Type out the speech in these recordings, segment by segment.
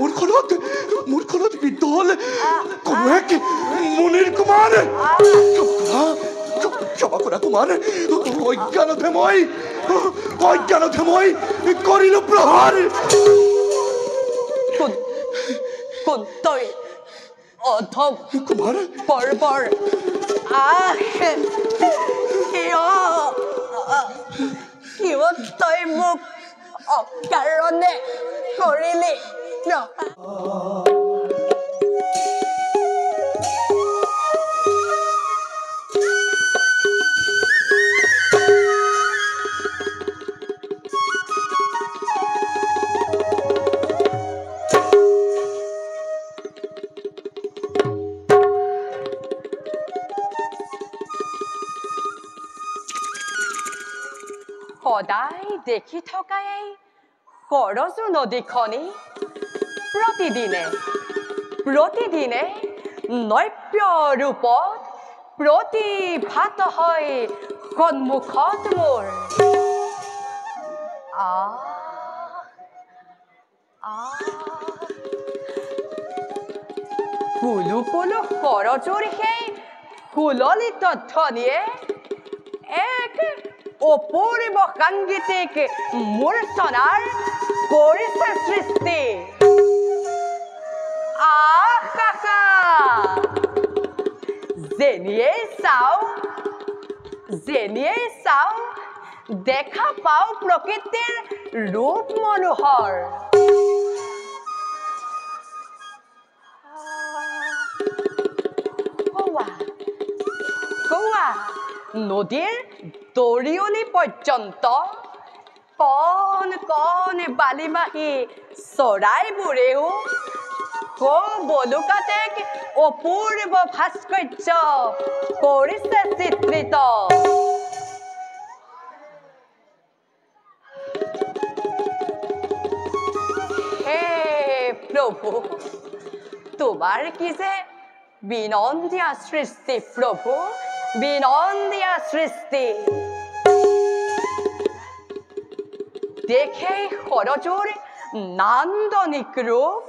মূৰখনত বিদ্ধ হ'ল কোনো এক মুনিৰ কুমাৰ ক্ষমা কৰা কুমাৰ অজ্ঞানতহে মই কৰিলো প্ৰহাৰ কোন তই অধম কুমাৰ বৰ্বৰ কিয় তই মোক অকাৰণে কৰিলি সদায় দেখি থকা এই সৰজু নদীখনি প্ৰতিদিনে নব্য ৰূপত প্ৰতিভাত হয় সন্মুখত মোৰ কুলু কুলু সৰজুৰ সেই সুললিত ধ্বনিয়ে এক অপূৰ্ব সাংগীতিক মূৰ্ছনাৰ কৰিছে সৃষ্টি যেনিয়ে চাও দেখা পাও প্ৰকৃতিৰ ৰূপ মনোহৰ নদীৰ দৰিয়নি পৰ্যন্ত কণ কণ বালিমাহী চৰাইবোৰেও বলুকাত এক অপূৰ্ব ভাস্কৰ্য কৰিছে চিত্ৰিত হে প্ৰভু তোমাৰ কি যে বিনন্দীয়া সৃষ্টি প্ৰভু বিনন্দীয়া সৃষ্টি দেখে সৰজুৰ নান্দনিক ৰূপ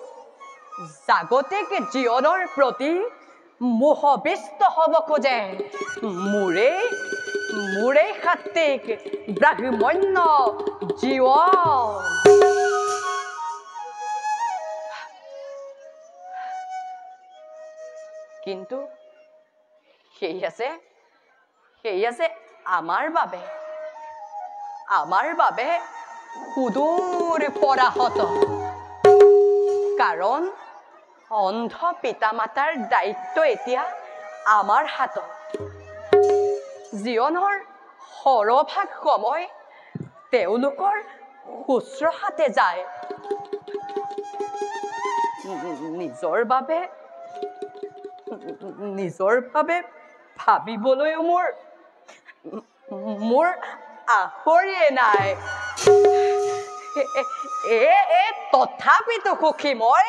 জাগতিক জীৱনৰ প্ৰতি মোহবিষ্ট হ'ব খোজে মোৰে সাত্বিক ব্ৰাহ্মণ্য জীৱ কিন্তু সেই আছে আমাৰ বাবে সুদূৰ পৰাহত কাৰণ অন্ধ পিতামাতাৰ দায়িত্ব এতিয়া আমাৰ হাতত জীৱনৰ সৰভাগ সময় তেওঁলোকৰ শুশ্ৰূষাতে যায় নিজৰ বাবে ভাবিবলৈও মোৰ আহৰিয়ে নাই তথাপিতো সুখী মই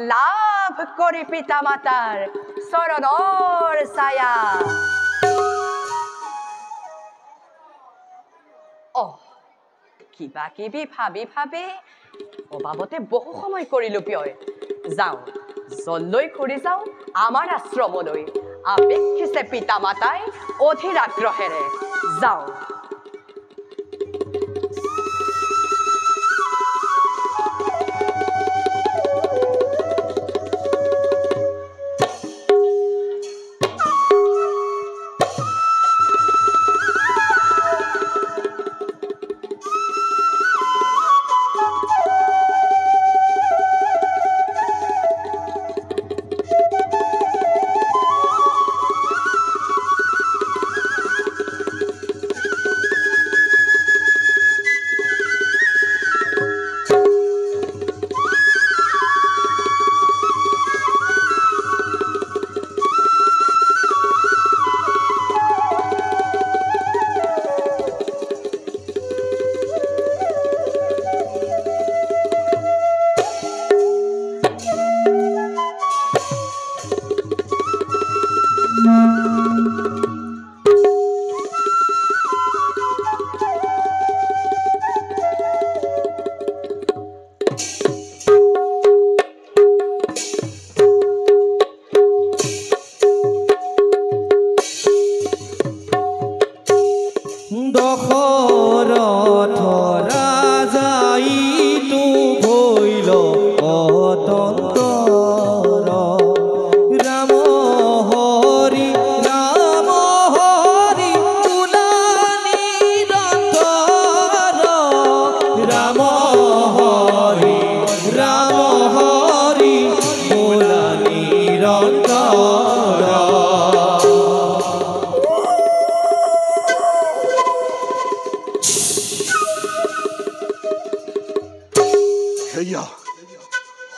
লাভ কৰি পিতামাতাৰ চৰণৰ ছায়া কিবা কিবি ভাবি অবাবতে বহু সময় কৰিলো ব্যয় যাওঁ জল্লৈ ঘূৰি যাওঁ আমাৰ আশ্ৰমলৈ আপেক্ষিছে পিতামাতাই অধীৰ আগ্ৰহেৰে যাওঁ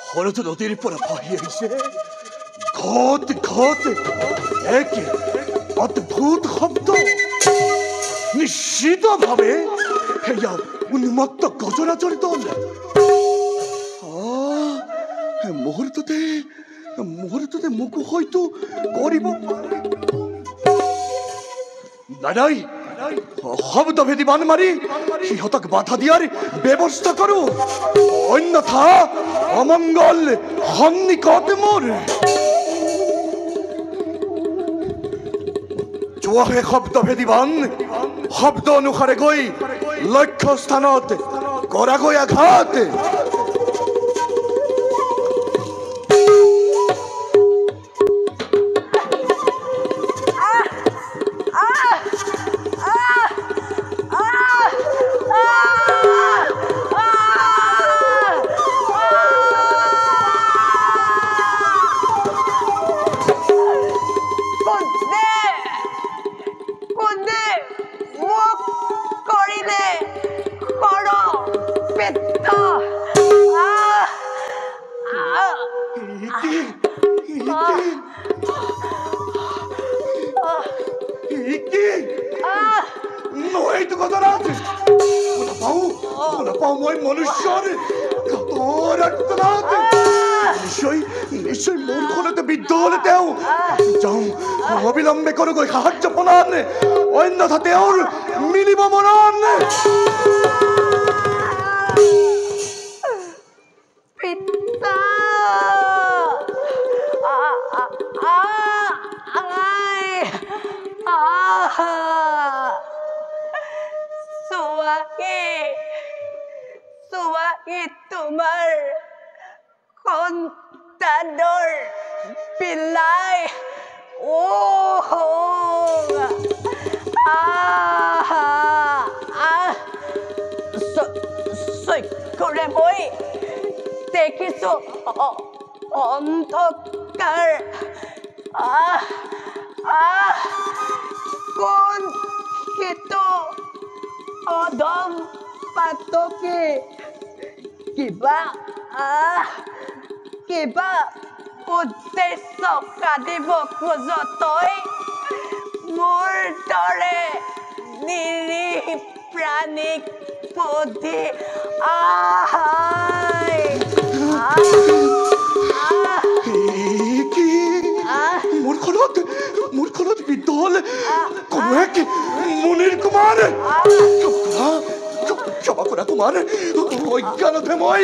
হৰটো নদীৰ পৰা বহি আহিছে ঘট ঘট একে অদ্ভুত শব্দ নিশ্চিতভাৱে সেয়া উন্মত্ত গজৰাজৰ দল মুহূৰ্ততে মোকো হয়তো কৰিব নাই শব্দভেদী বান মাৰি সিহঁতক বাধা দিয়াৰ ব্যৱস্থা কৰো অন্যথা অমংগল সন্নিকট মোৰ যোৱাহে শব্দভেদী বান শব্দ অনুসাৰে গৈ লক্ষ্য স্থানত কৰাগৈ আঘাত নিশ্চয় মূৰখনতে বিদ্ধ হলে তেওঁ যাওঁ অবিলম্বে কৰোগৈ সাহায্য প্ৰদান অন্যথা তেওঁৰ মিলিব মৰণ তোমাৰ সন্তানৰ পিলাই চক্ষুৰে মই দেখিছো অন্ধকাৰ কোন সেইটো অধম পাতকে কিবা উদ্দেশ্য কাটিব খোজ তই মোৰ দৰে নিৰীহ প্ৰাণীক বুদ্ধি মূৰখনত বিদ্ধ হলে কোনো এক মুনিৰ কুমাৰ ক্ষমা কৰা কুমাৰ অজ্ঞানতহে মই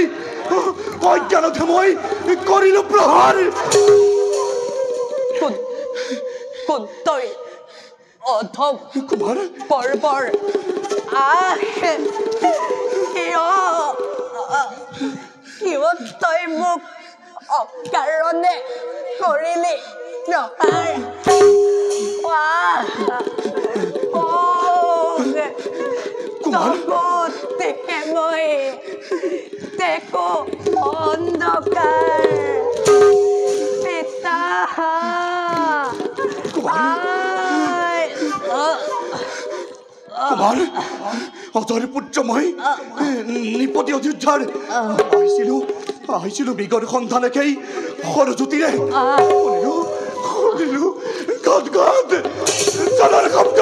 কৰিলো প্ৰহাৰ কোন তই অধম কুমাৰ বৰ্বৰ কিয় তই মোক অকাৰণে কৰিলি প্ৰহাৰ দেখে মই দেখো অন্ধকাৰ পিতা কুমাৰ অজয় পুত্ৰ মই নিপতি অযোধ্যাৰ আহিছিলো বিগত সন্ধানকেই সৰজ্যোতিৰে শুনিলো গদ জলৰ শব্দ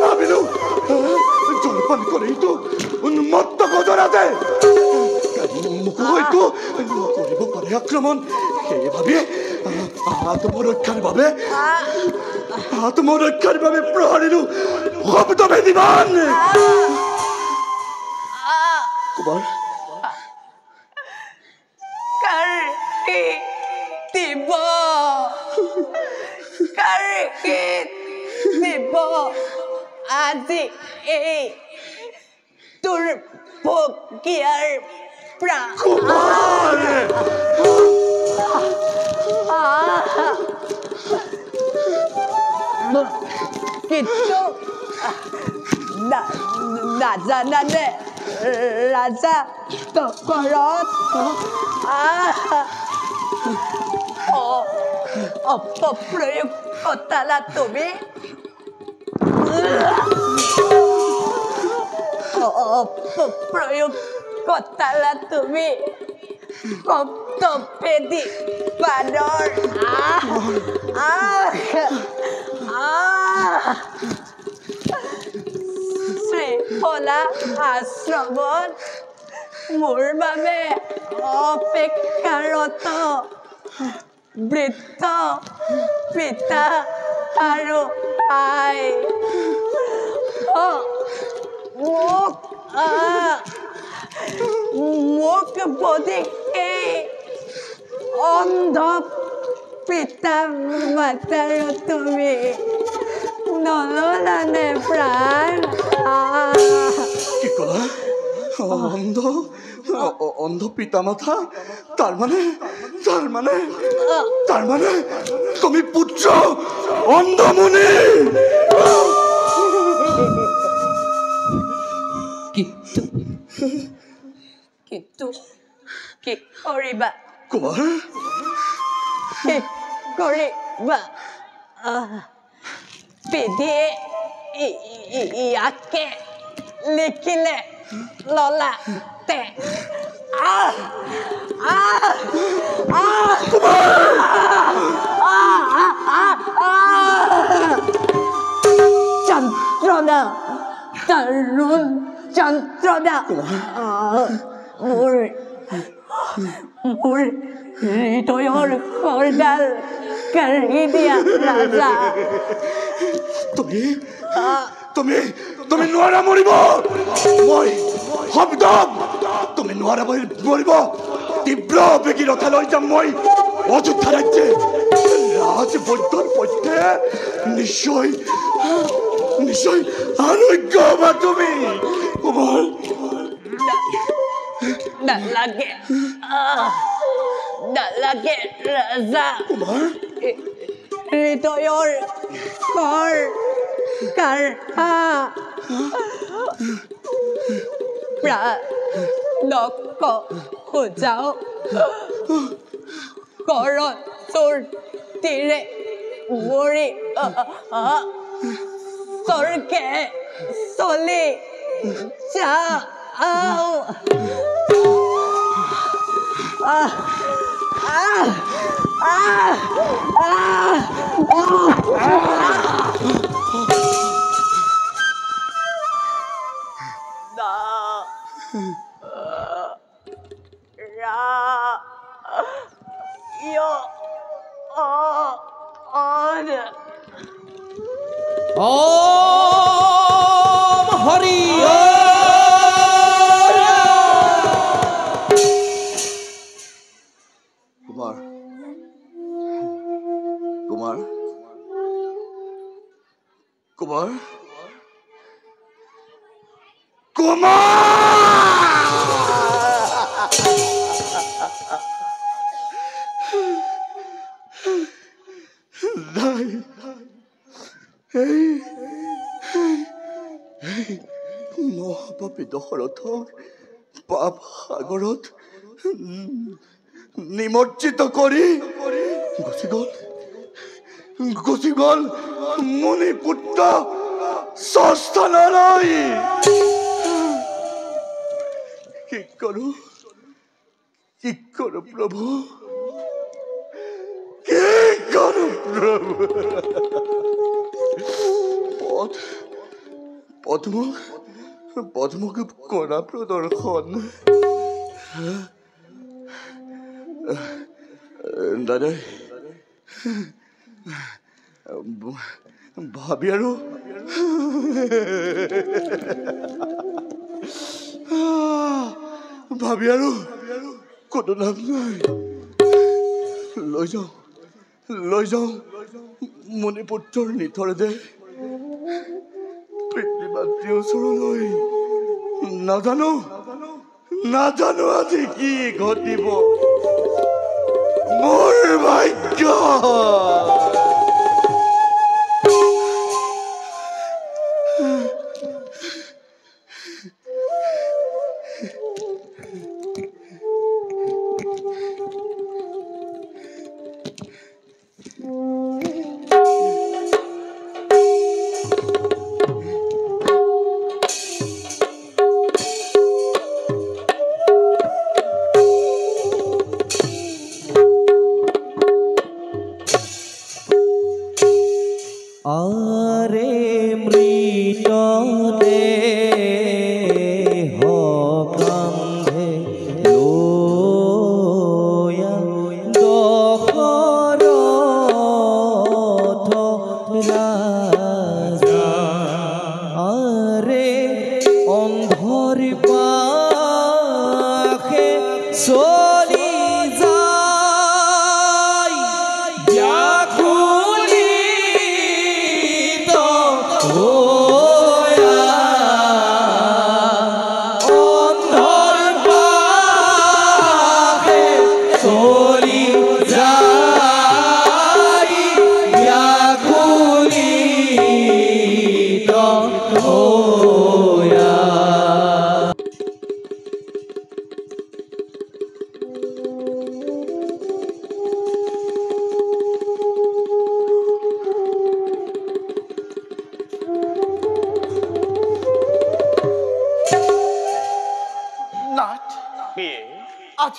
ভাবিলো জলপান কৰিতো উন্মত্ত গজৰাজে মোকো হয়তো কৰিব পাৰে আক্ৰমণ সেই ভাবি আত্মৰক্ষাৰ বাবে প্ৰহাৰিলো শব্দভেদী বান কুমাৰ দিব আজি এই তোৰ ভগিয়াৰ কিন্তু নাজানানে ৰাজা দশৰথ অপপ্ৰয়োগ কটালা তুমি অপপ্ৰয়োগ কটালা তুমি সপ্তপেদী বাদৰ শ্ৰীফলা আশ্ৰমত মোৰ বাবে অপেক্ষাৰত বৃদ্ধ পিতা আৰু আই মোক বধিকে অন্ধ পিতা মাতাৰ তুমি নললানে প্ৰাণ কি ক'লা অন্ধ পিতা মাতা তাৰ মানে তুমি পুত্ৰ অন্ধমুনি কিন্তু কি কৰিবা কুমাৰ কি কৰিবা বিধিয়ে ইয়াকে লিখিলে ললাতে যন্ত্ৰণা তৰুণ যন্ত্ৰণা মোৰ হৃদয়ৰ খৰডাল কাঢ়ি দিয়া ৰাজা তুমি নোৱাৰা মৰিব মই শব্দ তুমি নোৱাৰা মৰিব তীব্ৰ বেগী ৰথা লৈ যাম মই অযোধ্যা ৰাজ্যে ৰাজবৈদ্যৰ পথে নিশ্চয় আৰোগ্য হবা তুমি কুমাৰ নালাগে ৰাজা কুমাৰ হৃদয়ৰ কৰ কাঢ়া প্ৰাণক খোজাও কৰণ তোৰ তীৰে মৰি স্বৰ্গে চলি যাও হৰি কুমাৰ মহাপাপী দশৰথক পাপ সাগৰত নিমজ্জিত কৰি গুচি গল মুনি পুত্ৰ স্বস্থানলৈ কি কৰো প্ৰভু কি কৰো প্ৰভু পদ্মক কৰা প্ৰদৰ্শন দাদাই ভাবি আৰু কোনো লাভ নাই লৈ যাওঁ মুনিপুত্ৰৰ নিথৰ দে পিতৃ মাতৃৰ ওচৰলৈ নাজানো আজি কি ঘটিব মোৰ ভাগ্য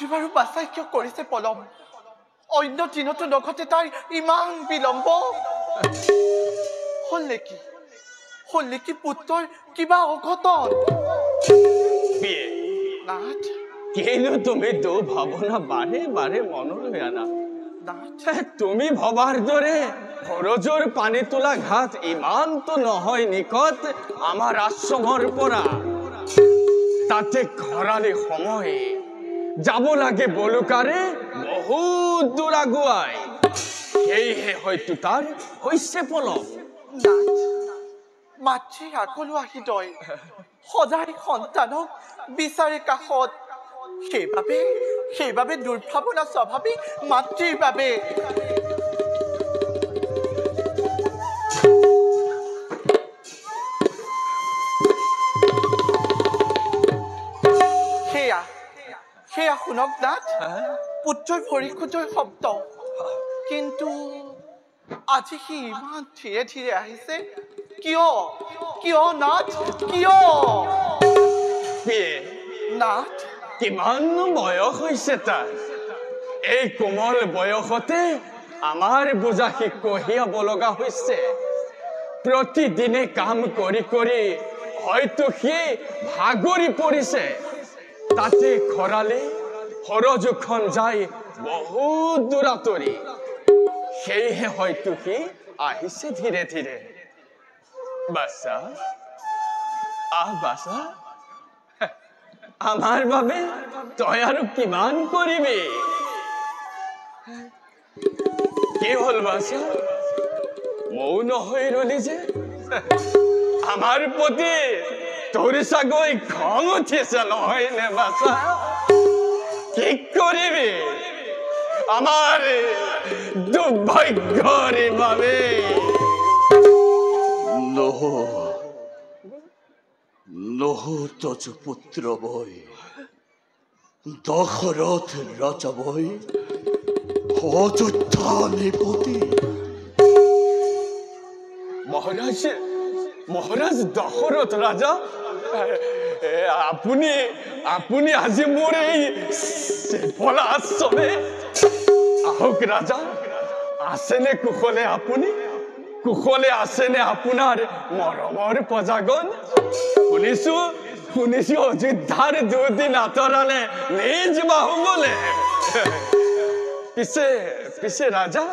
আজি বাৰু বাছাই কিয় কৰিছে পলম অন্য দিনতো নঘটে তাই ইমান বিলম্ব হল নেকি পুত্ৰৰ কিবা অঘটন নাথ কেন তুমি তো ভাবনা বাৰে বাৰে মনলৈ আনা নাথ তুমি ভবাৰ দৰে খৰজৰ পানী তোলা ঘাট ইমানতো নহয় নিকট আমাৰ আশ্ৰমৰ পৰা তাতে খৰালি সময় যাব লাগে বলুকাৰে বহুত দূৰ আগুৱাই সেয়েহে হয়তো তাৰ হৈছে পলম নাথ মাতৃ আগলৈ আহি দয় সদায় সন্তানক বিচাৰে কাষত সেইবাবে দুৰ্ভাৱনা স্বাভাৱিক মাতৃৰ বাবে সেয়া শুনক নাথ পুত্ৰৰ ভৰি খোজৰ শব্দ কিন্তু আজি সি ইমান ধীৰে ধীৰে আহিছে কিয় নাথ কিয় নাথ কিমান বয়স হৈছে তাৰ এই কোমল বয়সতে আমাৰ বোজা সি কঢ়িয়াব লগা হৈছে প্ৰতিদিনে কাম কৰি কৰি হয়তো সি ভাগৰি পৰিছে তাতে খৰালি খৰজুখন যায় বহুত দূৰ আঁতৰি সেয়েহে হয়তো সি আহিছে ধীৰে ধীৰে বাছা বাছা আমাৰ বাবে তই আৰু কিমান কৰিবি কি হল বাছা মৌন হৈ ৰলি যে আমাৰ প্ৰতি তোৰ চাগৈ খং উঠিছে নহয় নে বাছা কি কৰিবি আমাৰ দুৰ্ভাগ্যৰ বাবে নহো তজ পুত্ৰ বই দশৰথ ৰাজা বই অযোধ্যা নিপতি মহাৰাজ দশৰথ ৰাজা আপুনি আজি মোৰ এই ফলা আশ্ৰমে আহক ৰাজা আছেনে কুশলে আছেনে আপোনাৰ মৰমৰ প্ৰজাগণ শুনিছো অযোধ্যাৰ দুদিন আঁতৰালে নিজ বাহুবলে পিছে ৰাজা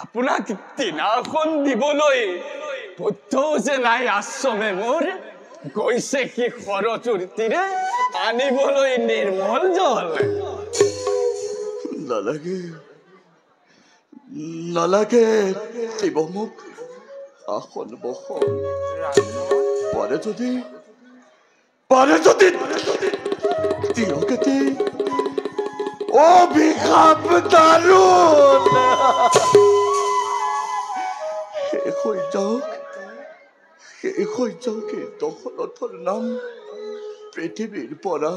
আপোনাক তিনাখন দিবলৈ পুত্ৰও যে নাই আশ্ৰমে মোৰ গৈছে কি খৰচুৰ তীৰে আনিবলৈ নিৰ্মল জল নালাগে দিব মোক আসন বসন পাৰে যদি তিয়কেতি অভিশাপ দাৰুণ শেষ হৈ যাওক দশৰথৰ নাম পৃথিৱীৰ পৰা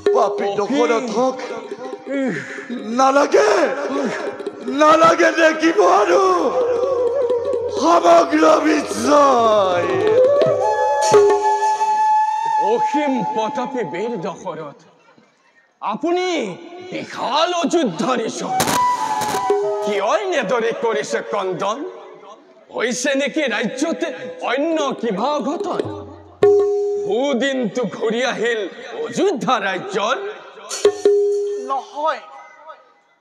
পাপী দশৰথক নালাগে দেখিব আৰু সমগ্ৰ বিশ্বই অসীম প্ৰতাপী বীৰ দশৰথ আপুনি বিশাল অযোধ্যাৰ ঈশ্বৰ কিয় এনেদৰে কৰিছে ক্ৰন্দন হৈছে নেকি ৰাজ্যত অন্য কিবা অঘটন সুদিনটো ঘূৰি আহিল অযোধ্যা ৰাজ্যৰ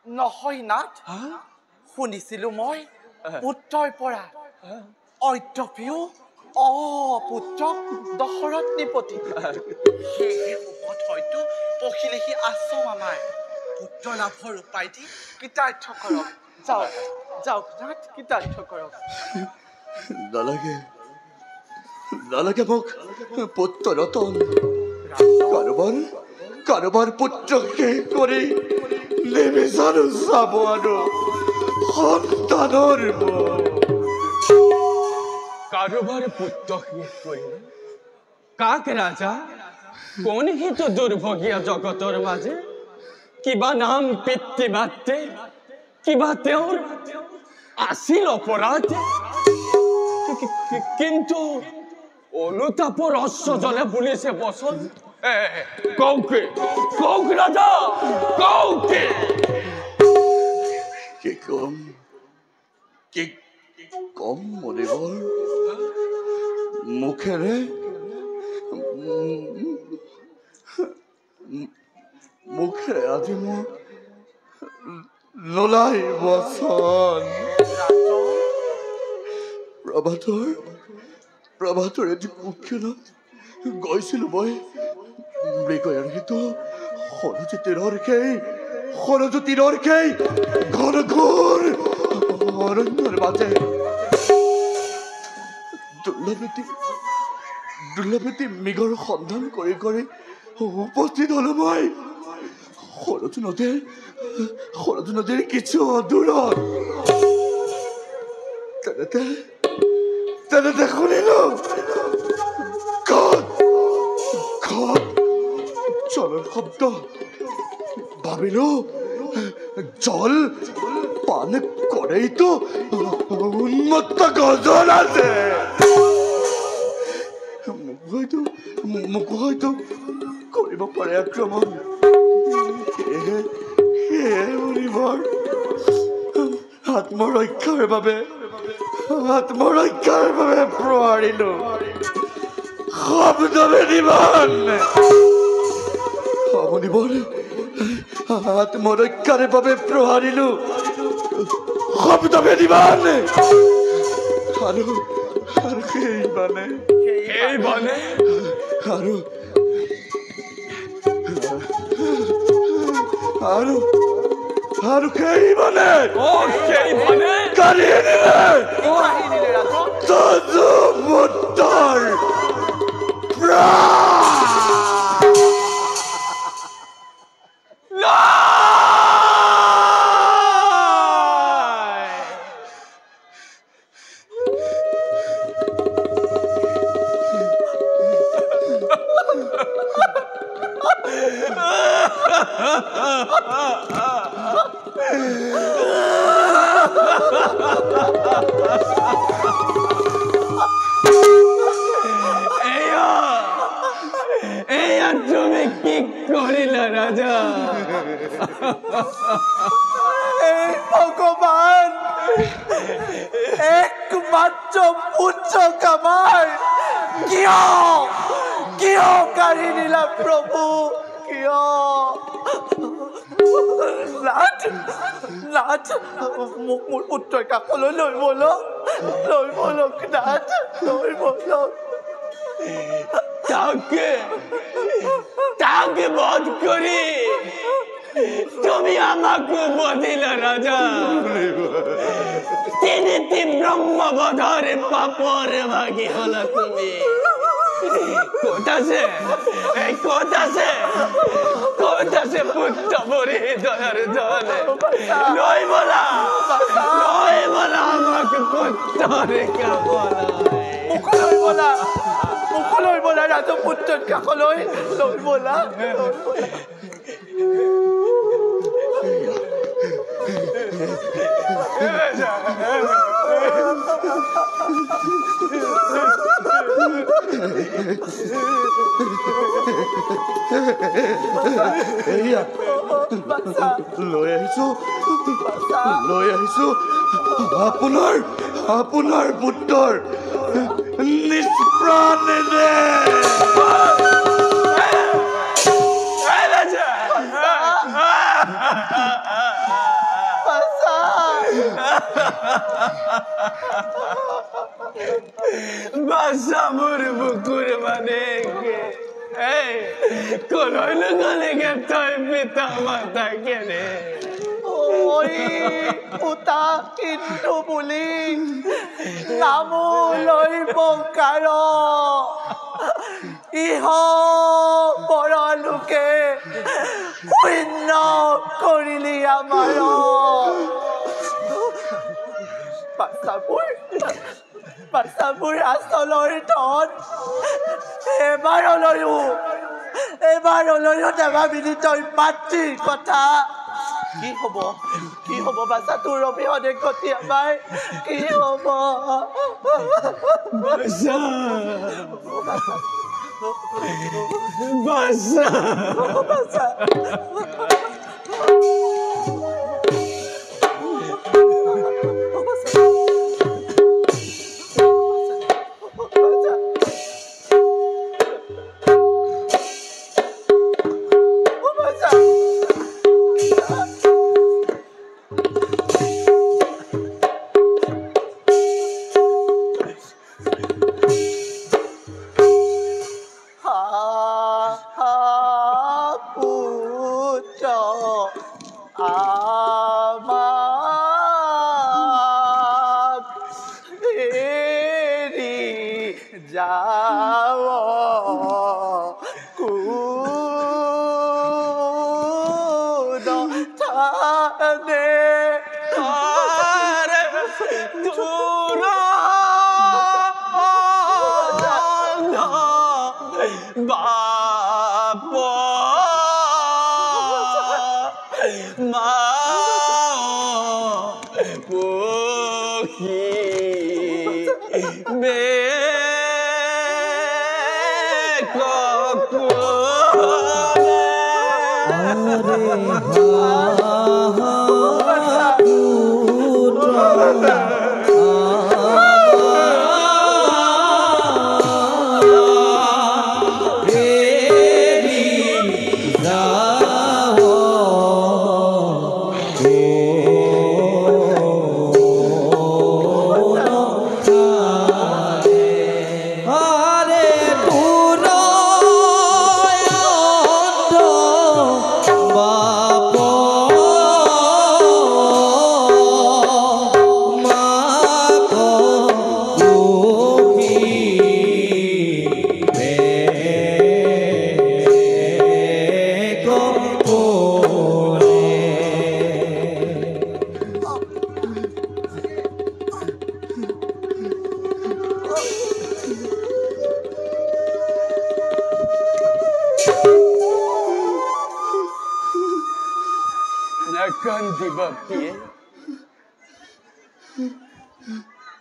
নহয় নাথ শুনিছিলো মই পুত্ৰৰ পৰা অদ্যপিও পুত্ৰক দশৰথ নিপতি সেয়েহে সুখত হয়তো পখিলেহি আশ্ৰম আমাৰ পুত্ৰ লাভৰ উপায় দি কৃতাৰ্থ কৰক যাওক নাথ কৃতাৰ্থ কৰক নালাগে মোক পুত্ৰ ৰতন কাৰোবাৰ পুত্ৰ শেষ কৰি নিবিচাৰো চাব আৰু সন্তানৰ কাৰোবাৰ পুত্ৰ শেষ কৰিলে কাক ৰাজা কোন হিতো দুৰ্ভগীয়া জগতৰ মাজে কিবা নাম পিতৃ মাতৃ কিবা তেওঁৰ আছিল অপৰাধ কিন্তু অনুতাপৰ অশ্ব জলে বুলিছে বচন কৌকে কৌক ৰাজা কৌকে কি কম মনিবৰ মুখেৰে মুখেৰে আজি মোৰ নোলাই বচন প্ৰভাতৰ এটি মুখ্যনত গৈছিলোঁ মই মৃগয়াৰ হিতো সৰজতীৰৰ সেই ঘন ঘোৰ অৰণ্যৰ মাজে দুৰ্লভেটি মৃগৰ সন্ধান কৰি উপস্থিত হলো মই সৰজু নদীৰ কিছু দূৰত তেনেতে শুনিলো জলৰ শব্দ ভাবিলো জল পান কৰেইতো উন্মত্ত গজন আছে মোক হয়তো কৰিব পাৰে আক্ৰমণ মনিবৰ আত্মৰক্ষাৰ বাবে প্ৰহাৰিলো শব্দ বেদিবান মনিবৰ আত্মৰক্ষাৰ বাবে প্ৰহাৰিলো শব্দ বেদিবান আৰু সেইবানে আৰু সেইবানে কাঢ়ি আনিলে তজু পুত্ৰৰ প্ৰাণ তুমি কি কৰিলা ৰাজা ভগবান একমাত্ৰ পুত্ৰ কামাৰ কিয় কাঢ়ি নিলা প্ৰভু কিয় নাথ মোক মোৰ পুত্ৰৰ কাষলৈ লৈ বলক নাথ লৈ বলক তাকে বধ করি তুমি আমাকে বধিলা রাজা তিনি ব্রহ্মবধরে পাপর ভাগী হলা তুমি কোথাছে পুত্র বরে দয়ার জলে নয় বলা আমাকে পুত্রে মুখলৈ বলা ৰাজপুত্ৰৰ কাষলৈ লৈ বলা লৈ আহিছো আপোনাৰ পুত্ৰৰ নিষ্প্ৰাণে বাসামুর বুকুর মানে কলইল গলে তই পিতা মাতা কেনে ওই পুতা কিন্তু বুলি নামো লইব কাৰ ইহ পৰলোকে শূন্য কৰিলি আমাৰ বাচ্চাবোৰ আচলৰ ধন এবাৰলৈও নাভাবিলি তই মাতৃৰ কথা কি হব বাচ্চা তোৰ অবিহনে গতি আমাৰ কি হব বাসা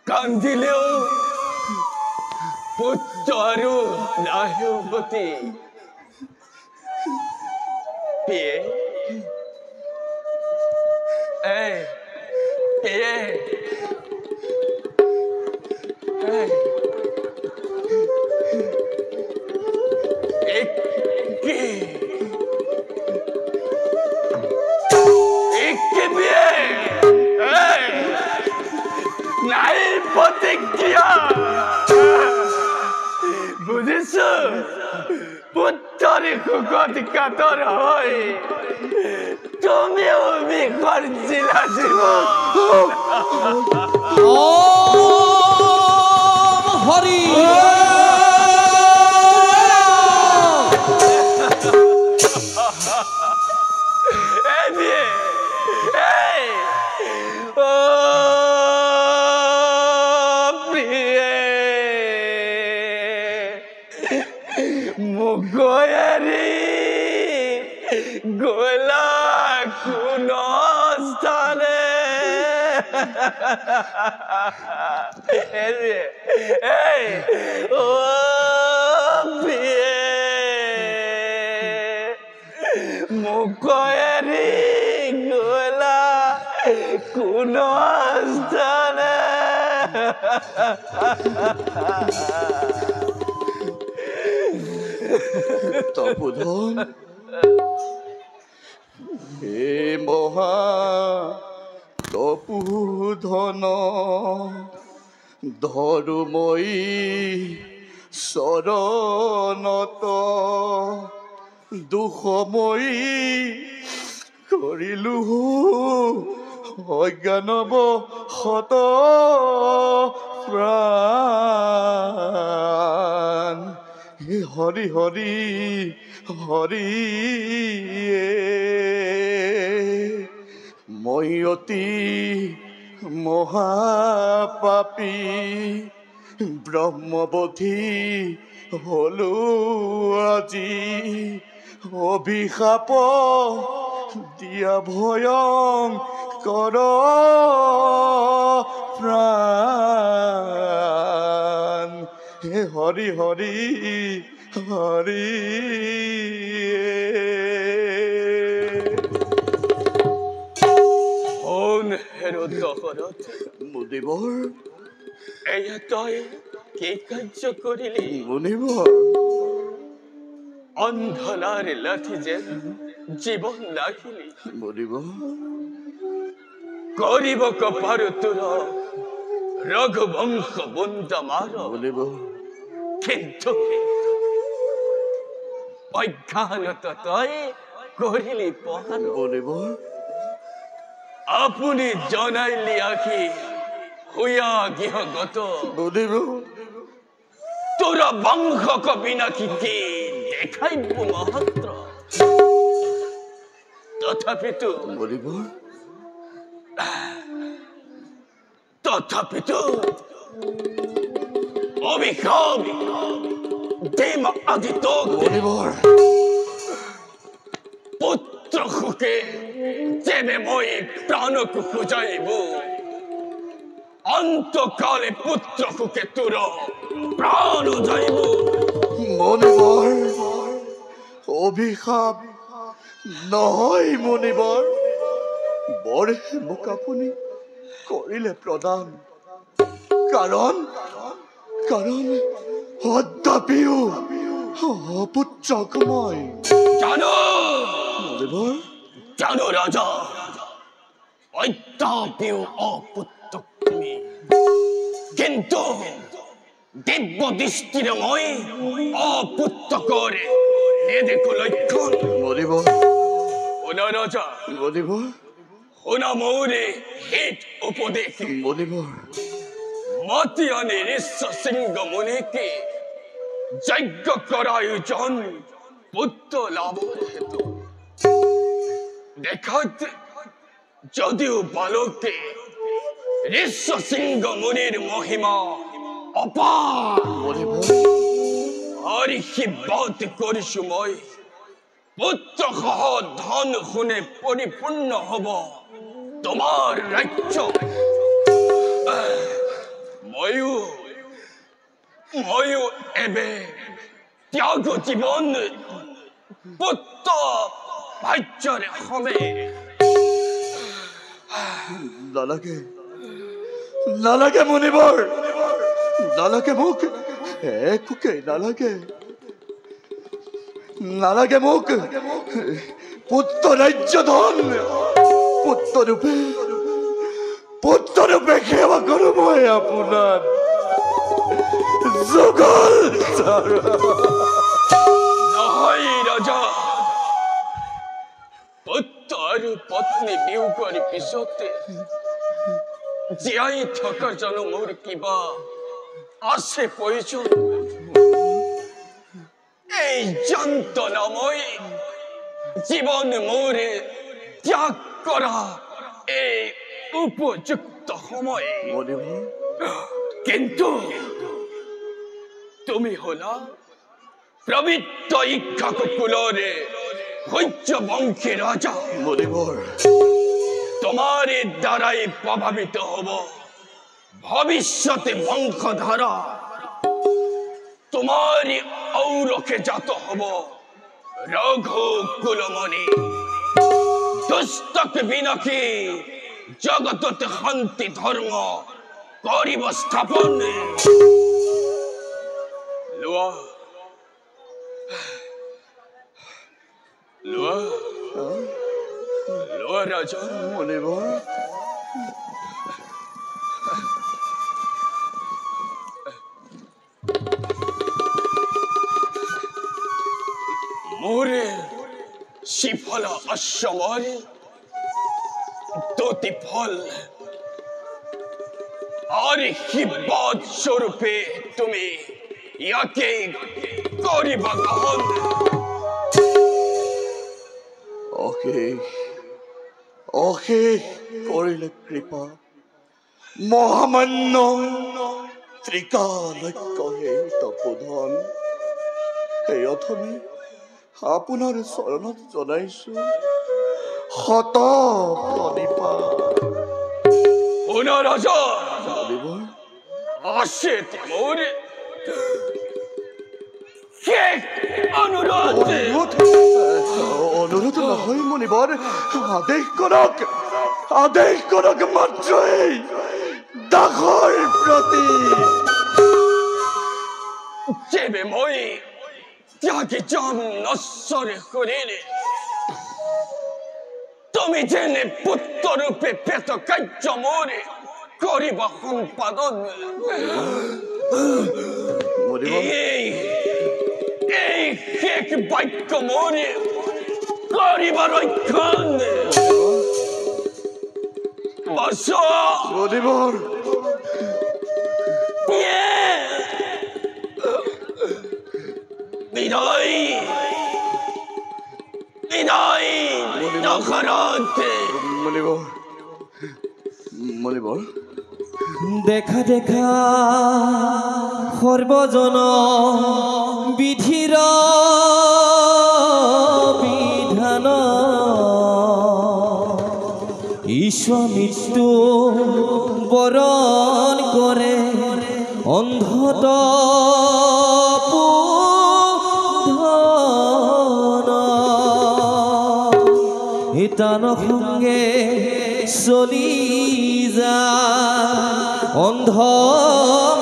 কান্দিলেও পুত্তরু নাহিবতী পিয়ে এই পিয়ে প্রতিক্রিয়া বুঝেছ পুত্তরে কুকত কাতর হয় তুমিও করছিলা জীবন হরি গোলা কোন স্থানে ও মুখেরি গোলা কোন স্থানে তপোধন হে মহা তপোধন ধর্মই শৰণত দুখময়ী কৰিলো অজ্ঞানব শত প্ৰাণ হে হৰি হৰি হৰি মই অতি মহাপাপী ব্ৰহ্মবধি হলো আজি অভিশাপ দিয়া ভয়ংকৰ প্ৰাণ হে হৰি হৰি হাৰি হন হেৰো দহৰথ মুনিবৰ এয়া তই কি কাৰ্য কৰিলি মুনিবৰ অন্ধলাৰ লাঠি যেন জীৱন লাগিলি মুনিবৰ কৰিব কপাৰু তোৰ ৰঘুবংশ বন্ধ মাৰ মুনিবৰ কিন্তু অজ্ঞানত তই কৰিলি পহাৰ মুনিবৰ আপুনি জনাইলি আখি হুয়া গৃহগত মুনিবৰ তোৰ বংশক বিনাকি কি দেখাইব মাহাত্ৰ তথাপি তো মুনিবৰ অভিশাপ দেম আদিত মুনিবৰ পুত্ৰ সুখে যেবে মই প্ৰাণক খুঁজাইব অন্তকালে পুত্ৰ সুখে তোৰ প্ৰাণ যাইব মুনিবৰ অভিশাপ নহয় মুনিবৰ বৰে মোক আপুনি কৰিলে প্ৰদান কাৰণ অদ্যাপিও অপুত্ৰক মই জানো মুনিবৰ জানো ৰাজা অদ্যাপিও অপুত্ৰ তুমি কিন্তু দিব্য দৃষ্টিৰ মই অপুত্ৰ কৰে এ দেখো লক্ষণ মুনিবৰ ওনা ৰাজা মুনিবৰ ওনা মৌৰে হিত উপদেশ মুনিবৰ মতিয়ানে ঋষ্য সিংহ মুনিকে যজ্ঞ কৰায়োজন পুত্ৰ লাভেৰ হেতু দেখাত যদিও বালকে ঋষ্য সিংহ মুনিৰ মহিমা অপাৰ মুনিবৰ হৰিষিবাদ কৰিছু মই পুত্ৰ সহ ধন শুনে পৰিপূৰ্ণ হব তোমাৰ ৰাজ্য ময়ো এবে ত্যাগ জীবন পুত্ৰ ভাজ্যৰ হবে নালাগে মুনিবৰ নালাগে মোক একোকে নালাগে মোক পুত্ৰ ৰাজ্য ধন পুত্ৰৰূপে সেৱা কৰোঁ মই আপোনাৰ যুগল নহয় ৰাজা পুত্ৰ আৰু পত্নী বিয়োগৰ পিছতে জীয়াই থকা জানো মোৰ কিবা আছে প্ৰয়োজন এই যন্ত্ৰণাময় জীৱন মোৰ ত্যাগ কৰা এই উপযুক্ত সময় কিন্তু তুমি হলা পবিত্ৰ ইক্ষাকুকুলৰে সূৰ্যবংশী ৰাজা মুনিবৰ তোমার দ্বারাই প্রভাবিত হব ভবিষ্যতে বংশধারা তোমার ঔরখে জাত হব রঘুকুলমণি দুষ্টক বিনাকি জগতত শান্তি ধর্ম করিব স্থাপন লোৱা ৰাজা মুনিবৰ মোৰে শিফলা অশ্বমৰ দুটি ফল আৰ হিব্বত স্বৰূপে তুমি ইয়াকে কৰিবা গ্ৰহণ অশেষ কৰিলে কৃপা মহামান্য ত্ৰিকালক্ষ্যহে তপোধন সেই অথমি আপোনাৰ চৰণত জনাইছো শত প্ৰণিপাত শুনা ৰাজা মুনিবৰ আছে মোৰ শেষ অনুৰোধ অনুৰোধ নহয় মণিবৰ, আদেশ কৰক মাত্ৰই দাসৰ প্ৰতি। যেবে মই ত্যাগী যাম নশ্বৰে শৰীৰে, তুমি যেনে পুত্ৰৰূপে পেট কাৰ্য মোৰে কৰিবা সম্পাদন। এই শেষ বাক্য মোৰে কৰিবা ৰক্ষণ। মণিবৰ বিদায় নখৰতে। মণিবৰ দেখা দেখা সৰ্বজন বিধিৰ বিধান, ঈশ্বৰ মৃত্যু বৰণ কৰে অন্ধত হিতান সঙ্গে চলি যা অন্ধ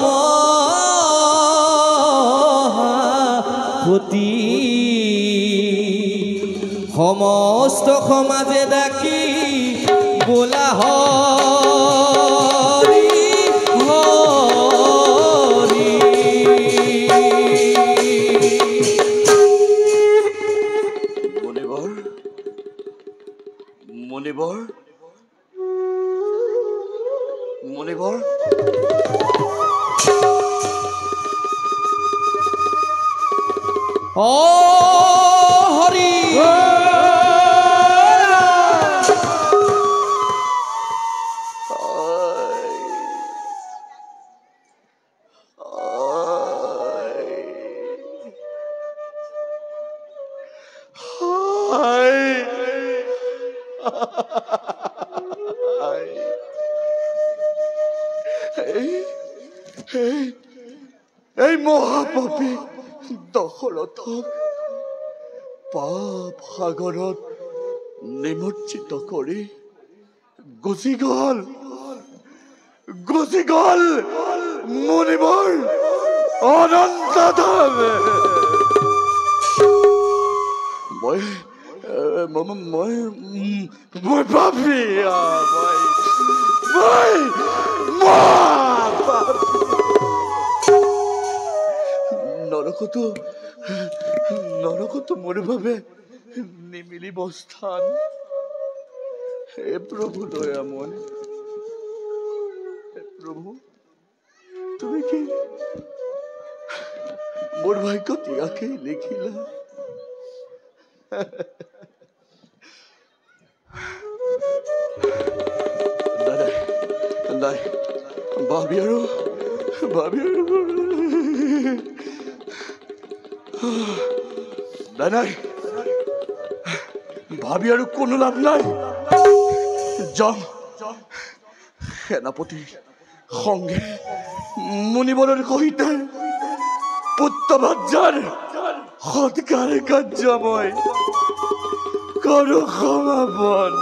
মহাপতি, সমস্ত সমাজে ডাকি বোলা হৰি হৰি। মণিবৰ মণিবৰ অ হৰি এই মহাপাপী দশৰথক পাপ সাগৰত নিমজ্জিত কৰি গুচি গল মণিবৰ অনন্ত ধাম। মই পাপী, নৰকতো মোৰ বাবে নিমিলিব স্থান। হে প্ৰভু দয়াময়, হে প্ৰভু, তুমি কি মোৰ ভাগ্যত ইয়াকেই লিখিলা? নাই ভাবি আৰু নাই ভাবি আৰু কোনো লাভ নাই। যাম সেনাপতিৰ সঙ্গে মুনিবৰৰ সহিতে পুত্ৰভাৰ্যাৰ সৎকাৰ কাৰ্য মই কৰো সমাপন।